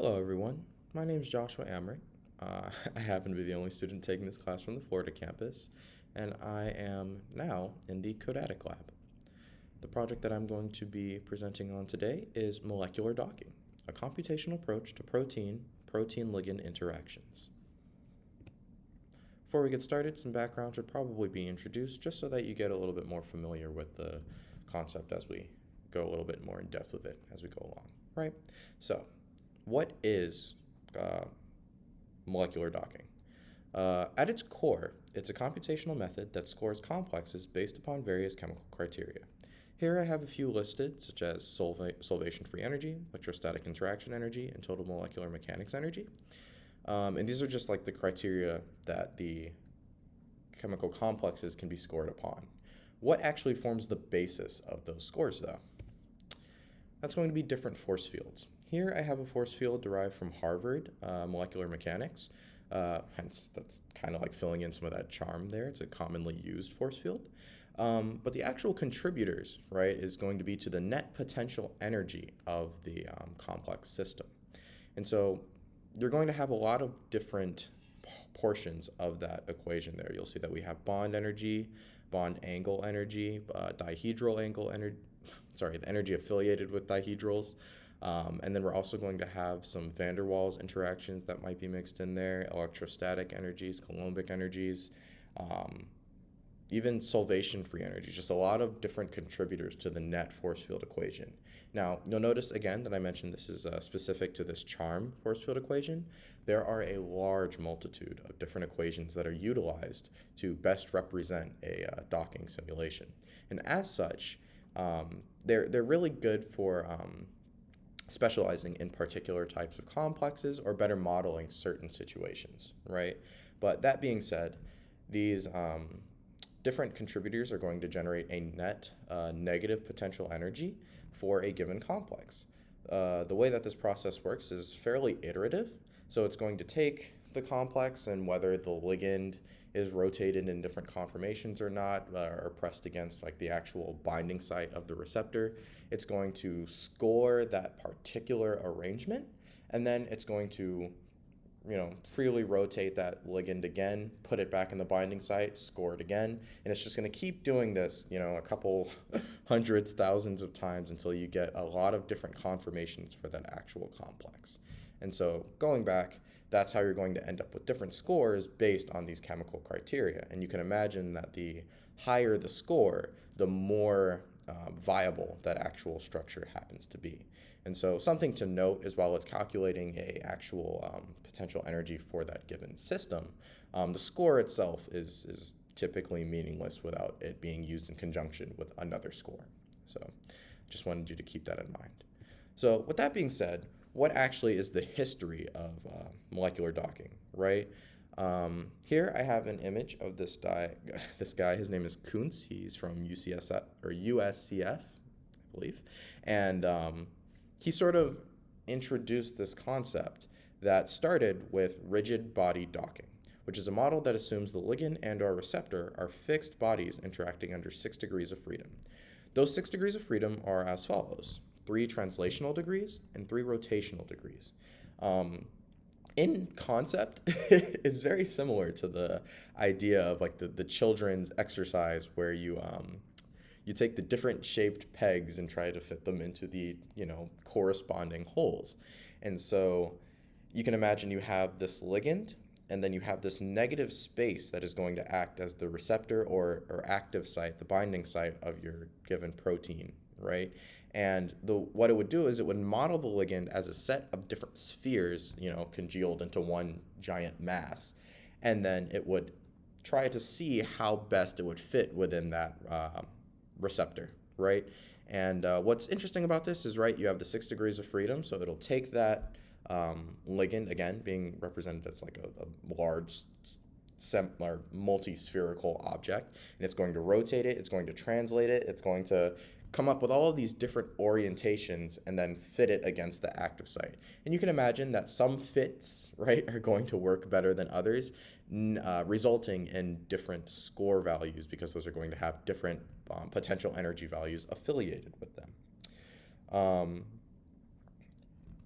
Hello, everyone. My name is Joshua Amrick. I happen to be the only student taking this class from the Florida campus, and I am now in the Codatic lab. The project that I'm going to be presenting on today is molecular docking, a computational approach to protein-protein ligand interactions. Before we get started, some background should probably be introduced just so that you get a little bit more familiar with the concept as we go a little bit more in depth with it as we go along, right? So, what is molecular docking? At its core, it's a computational method that scores complexes based upon various chemical criteria. Here I have a few listed, such as solvation-free energy, electrostatic interaction energy, and total molecular mechanics energy. And these are just like the criteria that the chemical complexes can be scored upon. What actually forms the basis of those scores, though? That's going to be different force fields. Here I have a force field derived from Harvard molecular mechanics. Hence, that's kind of like filling in some of that charm there. It's a commonly used force field. But the actual contributors, right, is going to be to the net potential energy of the complex system. And so you're going to have a lot of different portions of that equation there. You'll see that we have bond energy, bond angle energy, dihedral angle energy, the energy affiliated with dihedrals. And then we're also going to have some van der Waals interactions that might be mixed in there, electrostatic energies, Coulombic energies, even solvation-free energies, just a lot of different contributors to the net force field equation. Now, you'll notice again that I mentioned this is specific to this charm force field equation. There are a large multitude of different equations that are utilized to best represent a docking simulation. And as such, they're really good for specializing in particular types of complexes or better modeling certain situations, right? But that being said, these different contributors are going to generate a net negative potential energy for a given complex. The way that this process works is fairly iterative, so it's going to take the complex and whether the ligand is rotated in different conformations or not, or pressed against like the actual binding site of the receptor. It's going to score that particular arrangement, and then it's going to freely rotate that ligand again, put it back in the binding site, score it again, and it's just going to keep doing this, a couple hundreds, thousands of times until you get a lot of different conformations for that actual complex. And so going back, that's how you're going to end up with different scores based on these chemical criteria. And you can imagine that the higher the score, the more viable that actual structure happens to be. And so something to note as well as calculating a actual potential energy for that given system, the score itself is typically meaningless without it being used in conjunction with another score. So just wanted you to keep that in mind. So with that being said, what actually is the history of molecular docking, right? Here I have an image of this guy. His name is Kuntz. He's from USCF, I believe. And he sort of introduced this concept that started with rigid body docking, which is a model that assumes the ligand and or receptor are fixed bodies interacting under 6 degrees of freedom. Those 6 degrees of freedom are as follows: 3 translational degrees and 3 rotational degrees. In concept, it's very similar to the idea of like the children's exercise where you take the different shaped pegs and try to fit them into the corresponding holes. And so you can imagine you have this ligand, and then you have this negative space that is going to act as the receptor or active site, the binding site of your given protein, right? And what it would do is it would model the ligand as a set of different spheres, congealed into one giant mass. And then it would try to see how best it would fit within that receptor, right? And what's interesting about this is, right, you have the 6 degrees of freedom, so it'll take that ligand, again, being represented as like a large or multi-spherical object, and it's going to rotate it, it's going to translate it, it's going to come up with all of these different orientations and then fit it against the active site. And you can imagine that some fits, right, are going to work better than others, resulting in different score values because those are going to have different potential energy values affiliated with them.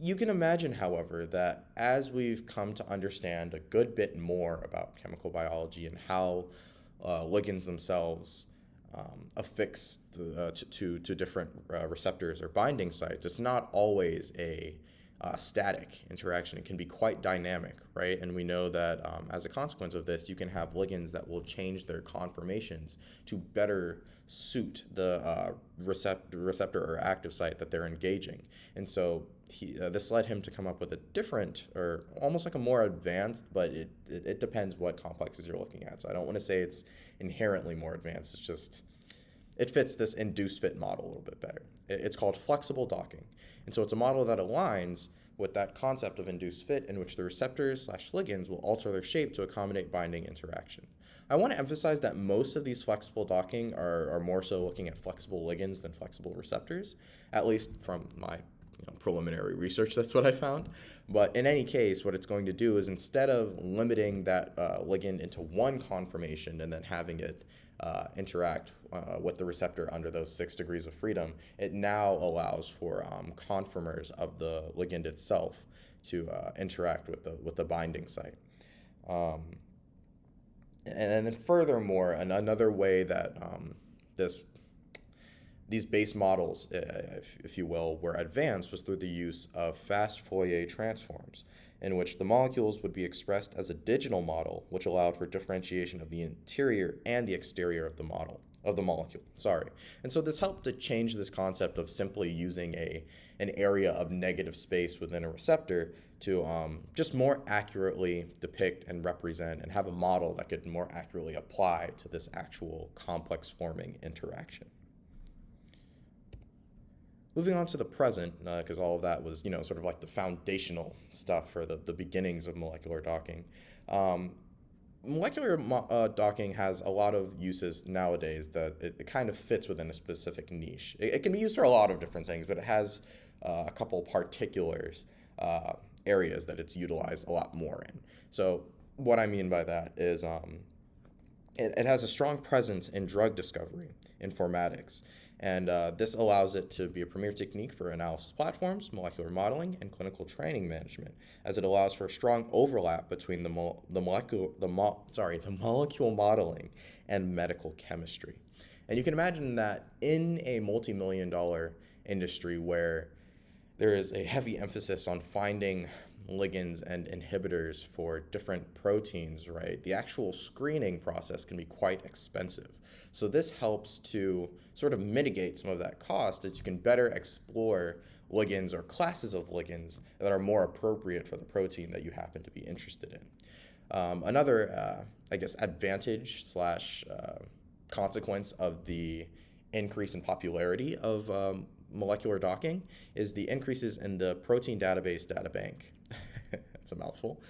You can imagine, however, that as we've come to understand a good bit more about chemical biology and how ligands themselves affix to different receptors or binding sites, it's not always a static interaction. It can be quite dynamic, right? And we know that as a consequence of this, you can have ligands that will change their conformations to better suit the receptor or active site that they're engaging. And so this led him to come up with a different, or almost like a more advanced, but it depends what complexes you're looking at. So I don't want to say it's inherently more advanced. It's just, it fits this induced fit model a little bit better. It's called flexible docking. And so it's a model that aligns with that concept of induced fit in which the receptors/ligands will alter their shape to accommodate binding interaction. I want to emphasize that most of these flexible docking are more so looking at flexible ligands than flexible receptors, at least from my preliminary research, that's what I found. But in any case, what it's going to do is instead of limiting that ligand into one conformation and then having it interact with the receptor under those 6 degrees of freedom, it now allows for conformers of the ligand itself to interact with the binding site. And then furthermore, another way that these base models, if you will, were advanced was through the use of fast Fourier transforms, in which the molecules would be expressed as a digital model, which allowed for differentiation of the interior and the exterior of the molecule. And so this helped to change this concept of simply using an area of negative space within a receptor to just more accurately depict and represent and have a model that could more accurately apply to this actual complex forming interaction. Moving on to the present, because all of that was, sort of like the foundational stuff for the beginnings of molecular docking. Molecular docking has a lot of uses nowadays that it kind of fits within a specific niche. It can be used for a lot of different things, but it has a couple particulars, areas that it's utilized a lot more in. So what I mean by that is it has a strong presence in drug discovery, informatics, and this allows it to be a premier technique for analysis platforms, molecular modeling, and clinical training management, as it allows for a strong overlap between the molecule modeling and medical chemistry. And you can imagine that in a multi-million-dollar industry where there is a heavy emphasis on finding ligands and inhibitors for different proteins, right? The actual screening process can be quite expensive. So this helps to sort of mitigate some of that cost as you can better explore ligands or classes of ligands that are more appropriate for the protein that you happen to be interested in. Another, advantage / consequence of the increase in popularity of molecular docking is the increases in the protein database databank. That's a mouthful.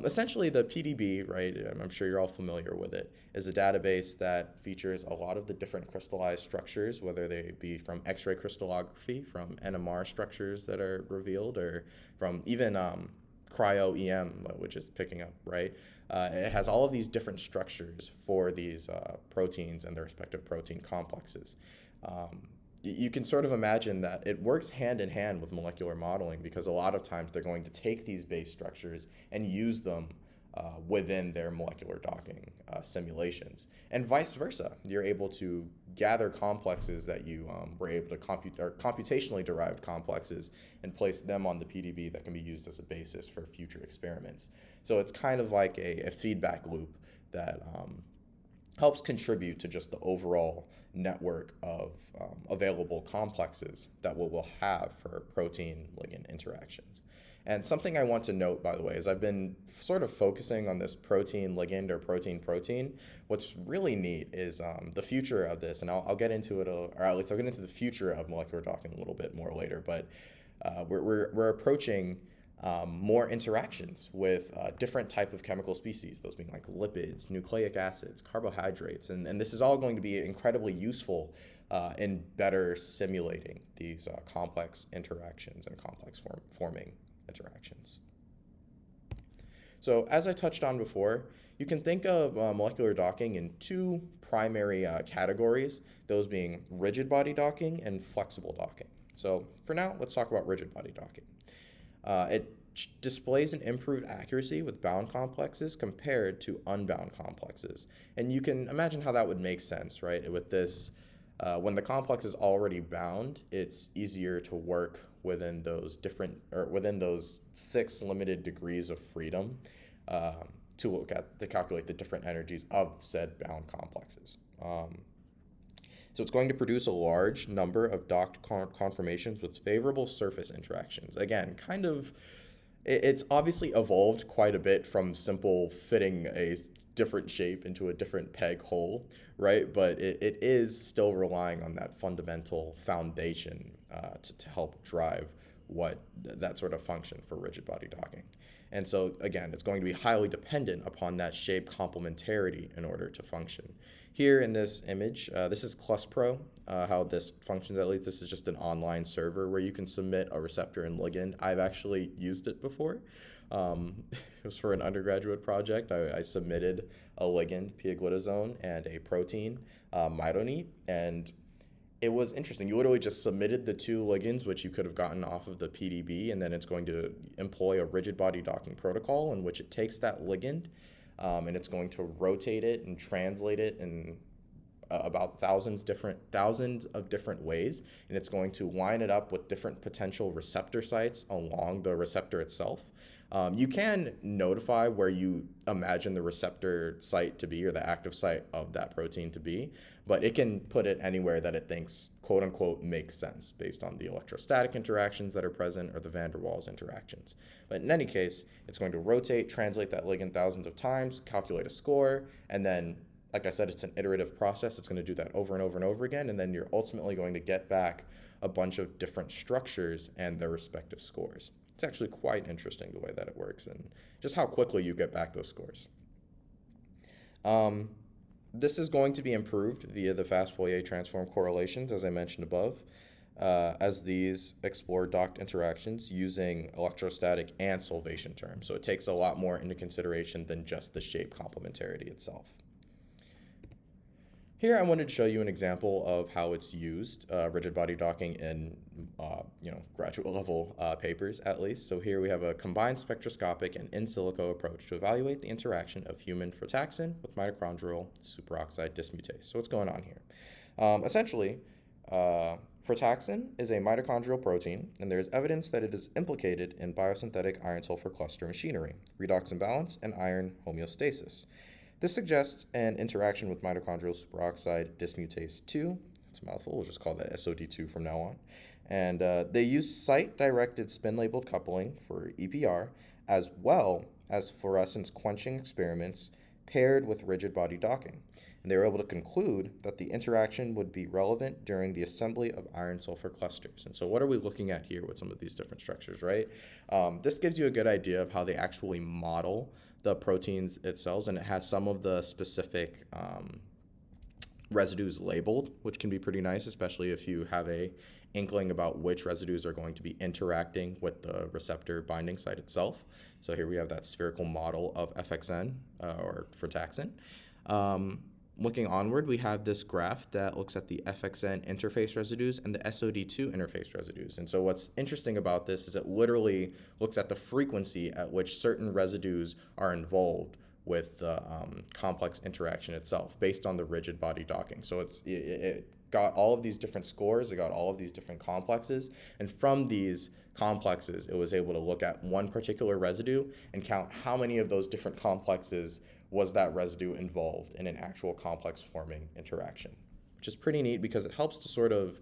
Essentially, the PDB, right, I'm sure you're all familiar with it, is a database that features a lot of the different crystallized structures, whether they be from X-ray crystallography, from NMR structures that are revealed, or from even cryo-EM, which is picking up, right? It has all of these different structures for these proteins and their respective protein complexes. You can sort of imagine that it works hand in hand with molecular modeling, because a lot of times they're going to take these base structures and use them within their molecular docking simulations. And vice versa. You're able to gather complexes that you were able to compute, or computationally derived complexes, and place them on the PDB that can be used as a basis for future experiments. So it's kind of like a feedback loop that helps contribute to just the overall network of available complexes that we'll have for protein-ligand interactions. And something I want to note, by the way, is I've been sort of focusing on this protein-ligand or protein-protein. What's really neat is the future of this, and I'll get into it, or at least I'll get into the future of molecular docking a little bit more later, but we're approaching more interactions with different type of chemical species, those being like lipids, nucleic acids, carbohydrates, and this is all going to be incredibly useful in better simulating these complex interactions and complex forming interactions. So as I touched on before, you can think of molecular docking in two primary categories, those being rigid body docking and flexible docking. So for now, let's talk about rigid body docking. It displays an improved accuracy with bound complexes compared to unbound complexes. And you can imagine how that would make sense, right? With this, when the complex is already bound, it's easier to work within those different, or within those 6 limited degrees of freedom to calculate the different energies of said bound complexes. So it's going to produce a large number of docked conformations with favorable surface interactions. Again, it's obviously evolved quite a bit from simple fitting a different shape into a different peg hole, right? But it is still relying on that fundamental foundation to help drive that sort of function for rigid body docking. And so, again, it's going to be highly dependent upon that shape complementarity in order to function. Here in this image, this is ClusPro, how this functions at least. This is just an online server where you can submit a receptor and ligand. I've actually used it before. It was for an undergraduate project. I submitted a ligand, pioglitazone, and a protein, midonate, and it was interesting. You literally just submitted the 2 ligands, which you could have gotten off of the PDB, and then it's going to employ a rigid body docking protocol in which it takes that ligand and it's going to rotate it and translate it in about thousands of different ways, and it's going to line it up with different potential receptor sites along the receptor itself. You can notify where you imagine the receptor site to be or the active site of that protein to be, but it can put it anywhere that it thinks, quote unquote, makes sense based on the electrostatic interactions that are present or the van der Waals interactions. But in any case, it's going to rotate, translate that ligand thousands of times, calculate a score, and then, like I said, it's an iterative process. It's going to do that over and over and over again, and then you're ultimately going to get back a bunch of different structures and their respective scores. It's actually quite interesting the way that it works and just how quickly you get back those scores. This is going to be improved via the fast Fourier transform correlations, as I mentioned above, as these explore docked interactions using electrostatic and solvation terms. So it takes a lot more into consideration than just the shape complementarity itself. Here I wanted to show you an example of how it's used, rigid body docking in graduate level papers at least. So here we have a combined spectroscopic and in silico approach to evaluate the interaction of human frataxin with mitochondrial superoxide dismutase. So what's going on here? Essentially, frataxin is a mitochondrial protein, and there is evidence that it is implicated in biosynthetic iron-sulfur cluster machinery, redox imbalance, and iron homeostasis. This suggests an interaction with mitochondrial superoxide dismutase 2. It's a mouthful. We'll just call that SOD2 from now on. And they use site-directed spin-labeled coupling for EPR, as well as fluorescence quenching experiments paired with rigid body docking. And they were able to conclude that the interaction would be relevant during the assembly of iron-sulfur clusters. And so what are we looking at here with some of these different structures, right? This gives you a good idea of how they actually model the proteins itself, and it has some of the specific residues labeled, which can be pretty nice, especially if you have a inkling about which residues are going to be interacting with the receptor binding site itself. So here we have that spherical model of FXN or frataxin. Looking onward, we have this graph that looks at the FXN interface residues and the SOD2 interface residues. And so what's interesting about this is it literally looks at the frequency at which certain residues are involved with the complex interaction itself based on the rigid body docking. So it got all of these different scores, it got all of these different complexes, and from these complexes, it was able to look at one particular residue and count how many of those different complexes was that residue involved in an actual complex forming interaction, which is pretty neat because it helps to sort of,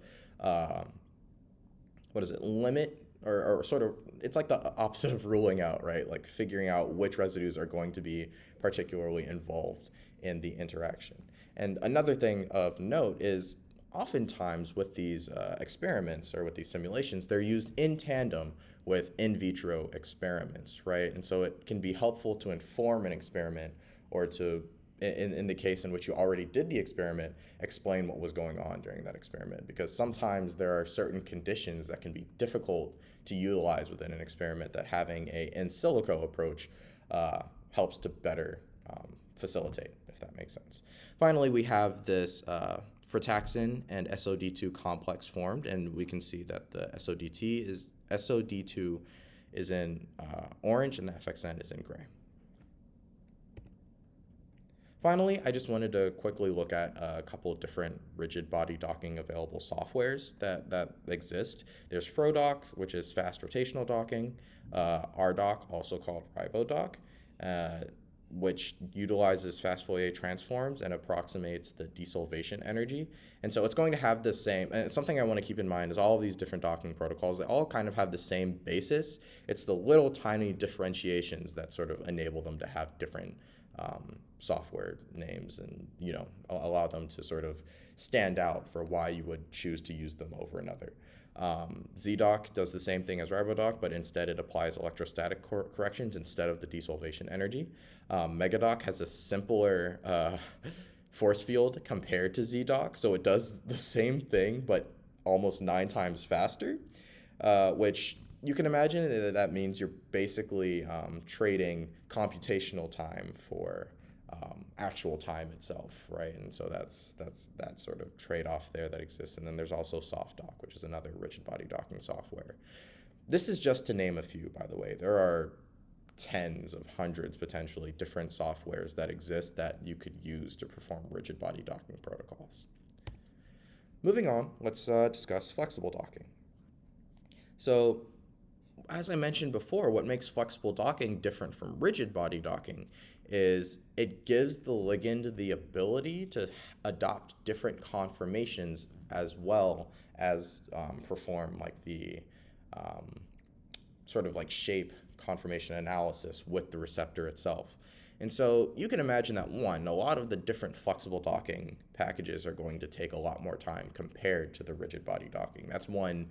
limit or sort of, it's like the opposite of ruling out, right? Like figuring out which residues are going to be particularly involved in the interaction. And another thing of note is oftentimes with these experiments or with these simulations, they're used in tandem with in vitro experiments, right? And so it can be helpful to inform an experiment or to, in the case in which you already did the experiment, explain what was going on during that experiment. Because sometimes there are certain conditions that can be difficult to utilize within an experiment that having a in silico approach helps to better facilitate, if that makes sense. Finally, we have this frataxin and SOD2 complex formed, and we can see that the SOD2 is in orange and the FXN is in gray. Finally, I just wanted to quickly look at a couple of different rigid body docking available softwares that exist. There's FroDock, which is fast rotational docking, RDock, also called RiboDock, which utilizes fast Fourier transforms and approximates the desolvation energy. And so it's going to have the same, and something I want to keep in mind is all of these different docking protocols, they all kind of have the same basis. It's the little tiny differentiations that sort of enable them to have different software names and, allow them to sort of stand out for why you would choose to use them over another. ZDock does the same thing as RiboDock, but instead it applies electrostatic corrections instead of the desolvation energy. Megadock has a simpler force field compared to ZDock, so it does the same thing, but almost 9 times faster, which you can imagine that means you're basically trading computational time for actual time itself, right? And so that's that sort of trade-off there that exists. And then there's also SoftDock, which is another rigid body docking software. This is just to name a few, by the way. There are tens of hundreds, potentially, different softwares that exist that you could use to perform rigid body docking protocols. Moving on, let's discuss flexible docking. So, as I mentioned before, what makes flexible docking different from rigid body docking is it gives the ligand the ability to adopt different conformations as well as perform like the sort of like shape conformation analysis with the receptor itself. And so you can imagine that, one, a lot of the different flexible docking packages are going to take a lot more time compared to the rigid body docking. That's one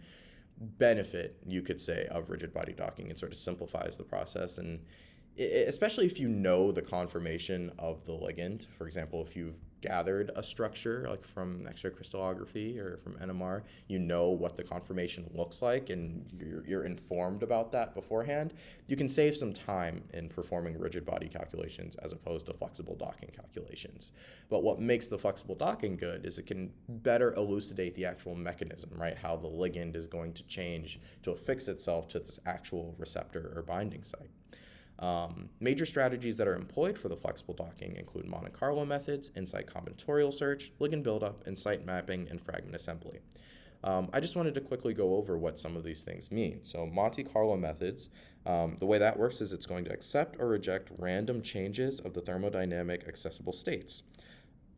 benefit, you could say, of rigid body docking. It sort of simplifies the process, and especially if you know the conformation of the ligand. For example, if you've gathered a structure like from X-ray crystallography or from NMR, you know what the conformation looks like and you're informed about that beforehand, you can save some time in performing rigid body calculations as opposed to flexible docking calculations. But what makes the flexible docking good is it can better elucidate the actual mechanism, right? How the ligand is going to change to affix itself to this actual receptor or binding site. Major strategies that are employed for the flexible docking include Monte Carlo methods, in-site combinatorial search, ligand buildup, and site mapping and fragment assembly. I just wanted to quickly go over what some of these things mean. So Monte Carlo methods, the way that works is it's going to accept or reject random changes of the thermodynamic accessible states.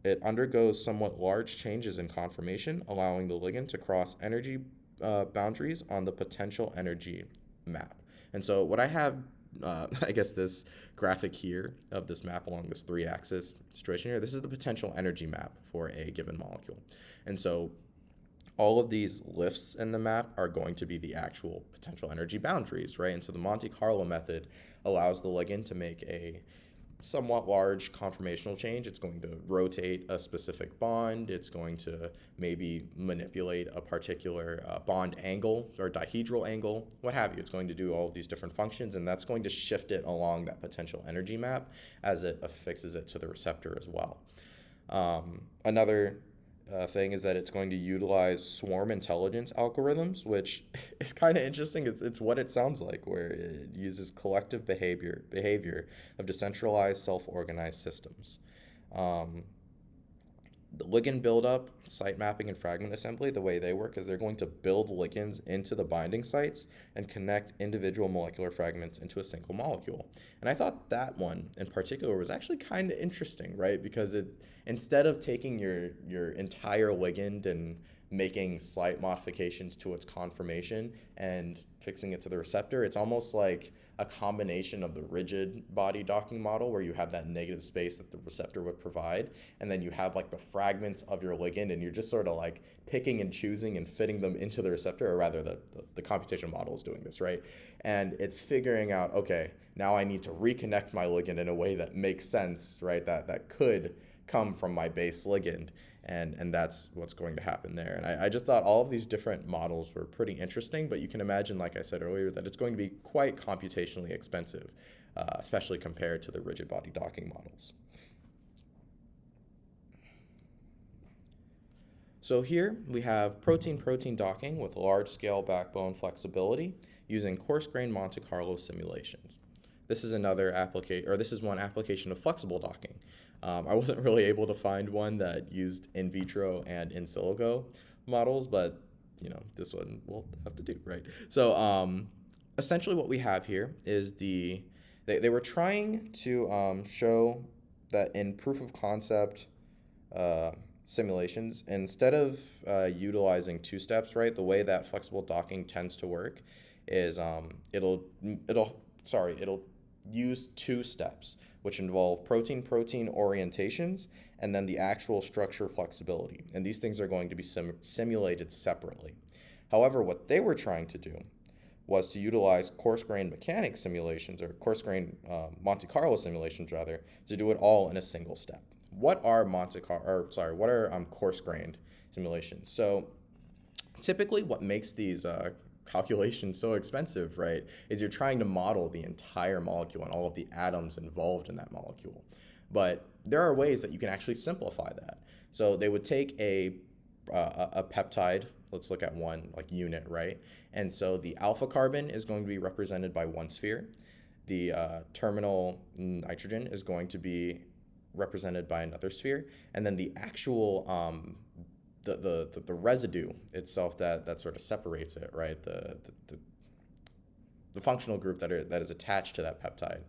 It undergoes somewhat large changes in conformation, allowing the ligand to cross energy boundaries on the potential energy map. And so what I have I guess this graphic here of this map along this 3-axis situation here, this is the potential energy map for a given molecule. And so all of these lifts in the map are going to be the actual potential energy boundaries, right? And so the Monte Carlo method allows the ligand to make a somewhat large conformational change. It's going to rotate a specific bond. It's going to maybe manipulate a particular bond angle or dihedral angle, what have you. It's going to do all of these different functions, and that's going to shift it along that potential energy map as it affixes it to the receptor as well. Another thing is that it's going to utilize swarm intelligence algorithms, which is kind of interesting. It's what it sounds like, where it uses collective behavior of decentralized, self-organized systems. The ligand buildup, site mapping, and fragment assembly, the way they work is they're going to build ligands into the binding sites and connect individual molecular fragments into a single molecule. And I thought that one in particular was actually kind of interesting, right? Because instead of taking your entire ligand and making slight modifications to its conformation and fixing it to the receptor, it's almost like a combination of the rigid body docking model where you have that negative space that the receptor would provide, and then you have like the fragments of your ligand, and you're just sort of like picking and choosing and fitting them into the receptor, or rather the computational model is doing this, right? And it's figuring out, okay, now I need to reconnect my ligand in a way that makes sense, right? That could come from my base ligand. And that's what's going to happen there. And I just thought all of these different models were pretty interesting, but you can imagine, like I said earlier, that it's going to be quite computationally expensive, especially compared to the rigid body docking models. So here we have protein-protein docking with large-scale backbone flexibility using coarse-grained Monte Carlo simulations. This is one application of flexible docking. I wasn't really able to find one that used in vitro and in silico models, but this one we'll have to do, right? So essentially what we have here is they were trying to show that in proof of concept simulations, instead of utilizing two steps, right, the way that flexible docking tends to work is it'll use two steps, which involve protein-protein orientations and then the actual structure flexibility. And these things are going to be simulated separately. However, what they were trying to do was to utilize coarse-grained mechanics simulations, or coarse-grained Monte Carlo simulations rather, to do it all in a single step. What are coarse-grained simulations? So typically what makes these calculations so expensive, right, is you're trying to model the entire molecule and all of the atoms involved in that molecule. But there are ways that you can actually simplify that. So they would take a peptide, let's look at one unit, right? And so the alpha carbon is going to be represented by one sphere. The terminal nitrogen is going to be represented by another sphere. And then the actual the residue itself that sort of separates it, right? The functional group that is attached to that peptide,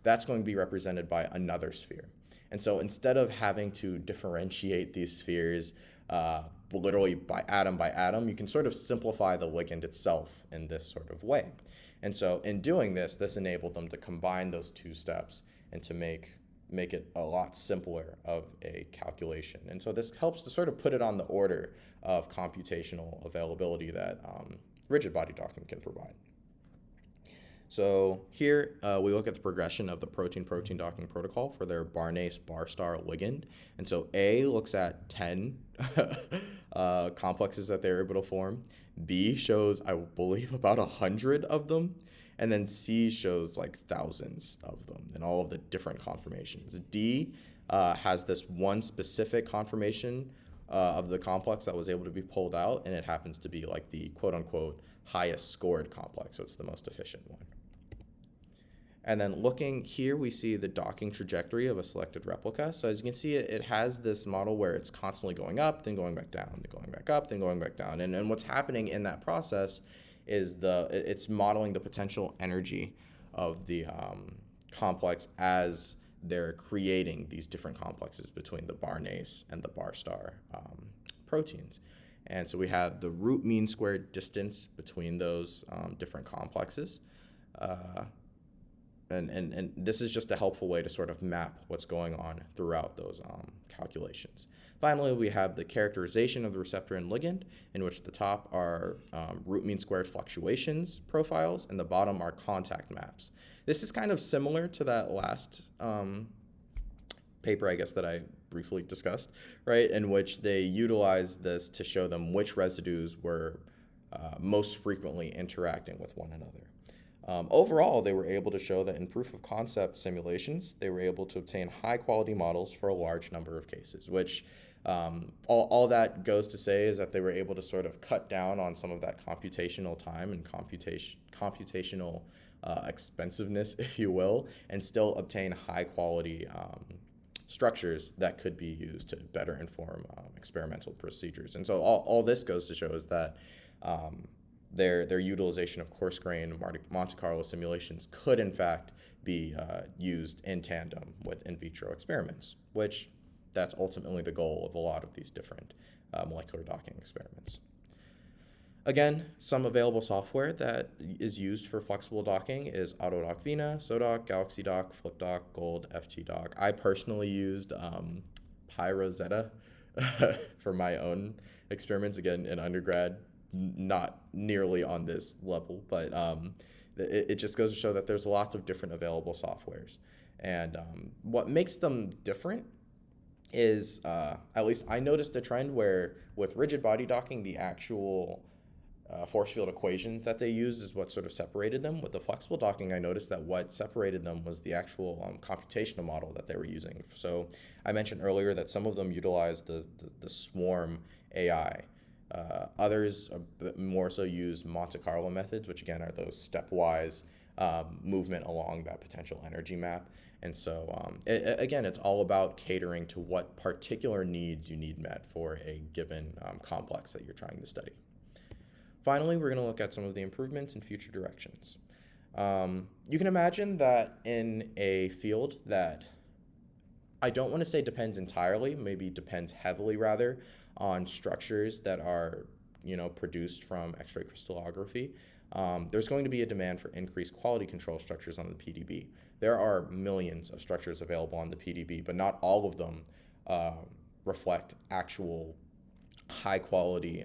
that's going to be represented by another sphere. And so instead of having to differentiate these spheres literally by atom, you can sort of simplify the ligand itself in this sort of way. And so in doing this enabled them to combine those two steps and to make it a lot simpler of a calculation. And so this helps to sort of put it on the order of computational availability that rigid body docking can provide. So here we look at the progression of the protein-protein docking protocol for their Barnase bar star ligand. And so A looks at 10 complexes that they're able to form. B shows, I believe, about 100 of them. And then C shows thousands of them and all of the different conformations. D has this one specific conformation of the complex that was able to be pulled out, and it happens to be the quote-unquote highest scored complex, so it's the most efficient one. And then looking here, we see the docking trajectory of a selected replica. So as you can see, it has this model where it's constantly going up, then going back down, then going back up, then going back down. And what's happening in that process is it's modeling the potential energy of the complex as they're creating these different complexes between the Barnase and the bar star proteins. And so we have the root mean squared distance between those different complexes. And this is just a helpful way to sort of map what's going on throughout those calculations. Finally, we have the characterization of the receptor and ligand, in which the top are root mean squared fluctuations profiles, and the bottom are contact maps. This is kind of similar to that last paper, I guess, that I briefly discussed, right, in which they utilized this to show them which residues were most frequently interacting with one another. Overall, they were able to show that in proof of concept simulations, they were able to obtain high quality models for a large number of cases, which all that goes to say is that they were able to sort of cut down on some of that computational time and computational expensiveness, if you will, and still obtain high quality structures that could be used to better inform experimental procedures. And so all this goes to show is that their utilization of coarse-grained Monte Carlo simulations could, in fact, be used in tandem with in vitro experiments, which that's ultimately the goal of a lot of these different molecular docking experiments. Again, some available software that is used for flexible docking is Autodoc Vina, SoDoc, GalaxyDoc, FlipDoc, Gold, FTDoc. I personally used PyRosetta for my own experiments, again, in undergrad. Not nearly on this level, but it just goes to show that there's lots of different available softwares. And what makes them different is, at least I noticed a trend where with rigid body docking, the actual force field equation that they used is what sort of separated them. With the flexible docking, I noticed that what separated them was the actual computational model that they were using. So I mentioned earlier that some of them utilized the swarm AI. Others a bit more so use Monte Carlo methods, which again are those stepwise movement along that potential energy map. And so, again, it's all about catering to what particular needs you need met for a given complex that you're trying to study. Finally, we're going to look at some of the improvements and future directions. You can imagine that in a field that I don't want to say depends entirely, maybe depends heavily rather, on structures that are produced from X-ray crystallography. There's going to be a demand for increased quality control structures on the PDB. There are millions of structures available on the PDB, but not all of them reflect actual high quality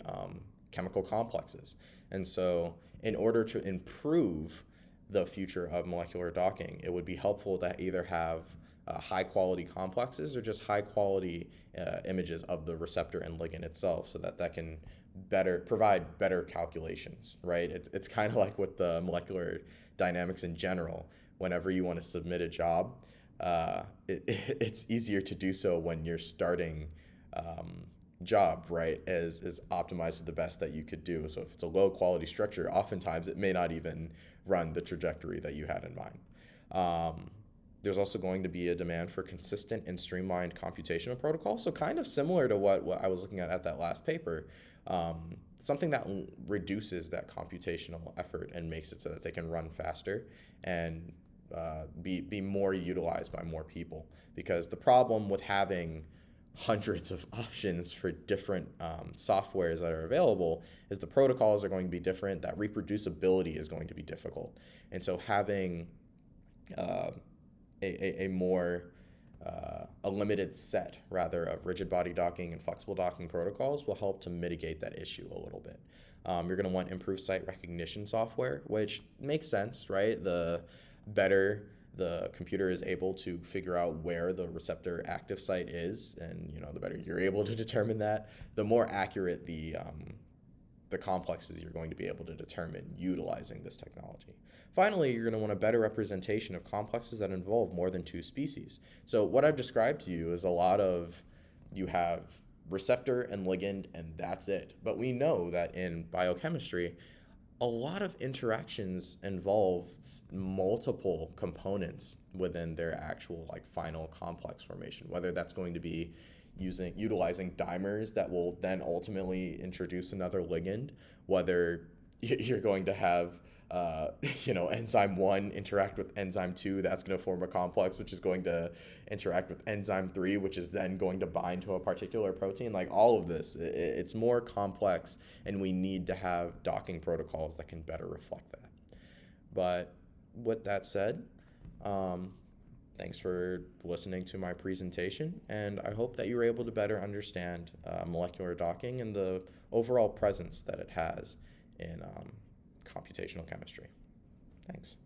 chemical complexes. And so in order to improve the future of molecular docking, it would be helpful to either have high quality complexes or just high quality images of the receptor and ligand itself, so that can provide better calculations, right? It's kind of like with the molecular dynamics in general. Whenever you want to submit a job, it's easier to do so when you're starting job, right, is optimized to the best that you could do. So if it's a low quality structure, oftentimes it may not even run the trajectory that you had in mind. There's also going to be a demand for consistent and streamlined computational protocols. So kind of similar to what I was looking at that last paper, something that reduces that computational effort and makes it so that they can run faster and be more utilized by more people. Because the problem with having hundreds of options for different softwares that are available is the protocols are going to be different. That reproducibility is going to be difficult. And so having a more a limited set rather of rigid body docking and flexible docking protocols will help to mitigate that issue a little bit. You're going to want improved site recognition software, which makes sense, right? The better the computer is able to figure out where the receptor active site is, and the better you're able to determine that, the more accurate the complexes you're going to be able to determine utilizing this technology. Finally, you're going to want a better representation of complexes that involve more than two species. So what I've described to you is you have receptor and ligand, and that's it. But we know that in biochemistry, a lot of interactions involve multiple components within their actual final complex formation, whether that's going to be utilizing dimers that will then ultimately introduce another ligand, whether you're going to have enzyme 1 interact with enzyme 2, that's going to form a complex which is going to interact with enzyme 3, which is then going to bind to a particular protein. All of this, it's more complex, and we need to have docking protocols that can better reflect that. But with that said, thanks for listening to my presentation, and I hope that you were able to better understand molecular docking and the overall presence that it has in computational chemistry. Thanks.